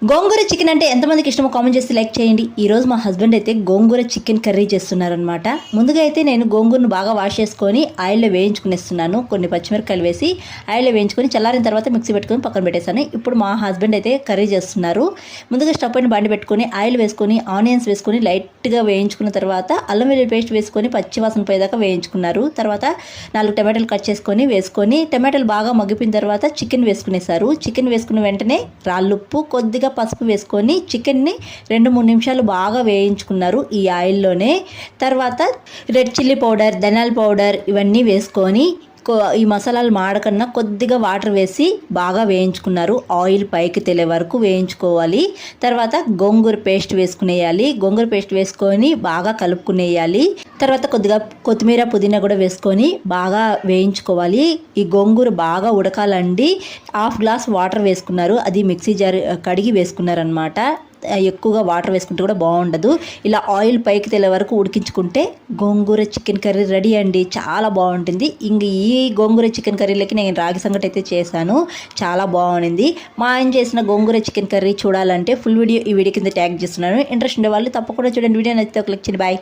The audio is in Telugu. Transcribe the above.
గోంగూర చికెన్ అంటే ఎంతమందికి ఇష్టమో కామెంట్ చేసి లైక్ చేయండి. ఈరోజు మా హస్బెండ్ అయితే గోంగూర చికెన్ కర్రీ చేస్తున్నారనమాట. ముందుగా అయితే నేను గోంగూరను బాగా వాష్ చేసుకొని ఆయిల్లో వేయించుకునేస్తున్నాను. కొన్ని పచ్చిమిరపకాయలు వేసి ఆయిల్లో వేయించుకొని చల్లారిన తర్వాత మిక్సీ పెట్టుకొని పక్కన పెట్టేశాను. ఇప్పుడు మా హస్బెండ్ అయితే కర్రీ చేస్తున్నారు. ముందుగా స్టవ్ పైన బండి పెట్టుకొని ఆయిల్ వేసుకొని ఆనియన్స్ వేసుకొని లైట్గా వేయించుకున్న తర్వాత అల్లం వెల్లుల్లి పేస్ట్ వేసుకొని పచ్చివాసన పోయేదాకా వేయించుకున్నారు. తర్వాత 4 టమాటాలు కట్ వేసుకొని టమాటాలు బాగా మగ్గిపోయిన తర్వాత చికెన్ వేసుకునేసారు. చికెన్ వేసుకున్న వెంటనే రాళ్ళుప్పు కొద్దిగా పసుపు వేసుకొని చికెన్ని 2-3 నిమిషాలు బాగా వేయించుకున్నారు ఈ ఆయిల్లోనే. తర్వాత రెడ్ చిల్లీ పౌడర్, ధనియాల పౌడర్ ఇవన్నీ వేసుకొని ఈ మసాలాలు మాడకన్నా కొద్దిగా వాటర్ వేసి బాగా వేయించుకున్నారు. ఆయిల్ పైకి తేలే వరకు వేయించుకోవాలి. తర్వాత గోంగూర పేస్ట్ వేసుకునేయాలి. గోంగూర పేస్ట్ వేసుకొని బాగా కలుపుకునేయాలి. తర్వాత కొద్దిగా కొత్తిమీర, పుదీనా కూడా వేసుకొని బాగా వేయించుకోవాలి. ఈ గోంగూర బాగా ఉడకాలండి. 1/2 గ్లాస్ వాటర్ వేసుకున్నారు. అది మిక్సీ జార్ కడిగి వేసుకున్నారనమాట. ఎక్కువగా వాటర్ వేసుకుంటే కూడా బాగుండదు. ఇలా ఆయిల్ పైకి తేలే వరకు ఉడికించుకుంటే గోంగూర చికెన్ కర్రీ రెడీ అండి. చాలా బాగుంటుంది. ఇంక ఈ గోంగూర చికెన్ కర్రీలకి నేను రాగి సంగటి అయితే చేశాను. చాలా బాగుంది. మా ఆయన చేసిన గోంగూర చికెన్ కర్రీ చూడాలంటే ఫుల్ వీడియో ఈ వీడియో కింద ట్యాగ్ చేస్తున్నాను. ఇంట్రెస్ట్ ఉండే వాళ్ళు తప్పకుండా చూడండి. వీడియో నచ్చితే ఒక లైక్ చేయండి. బాయ్.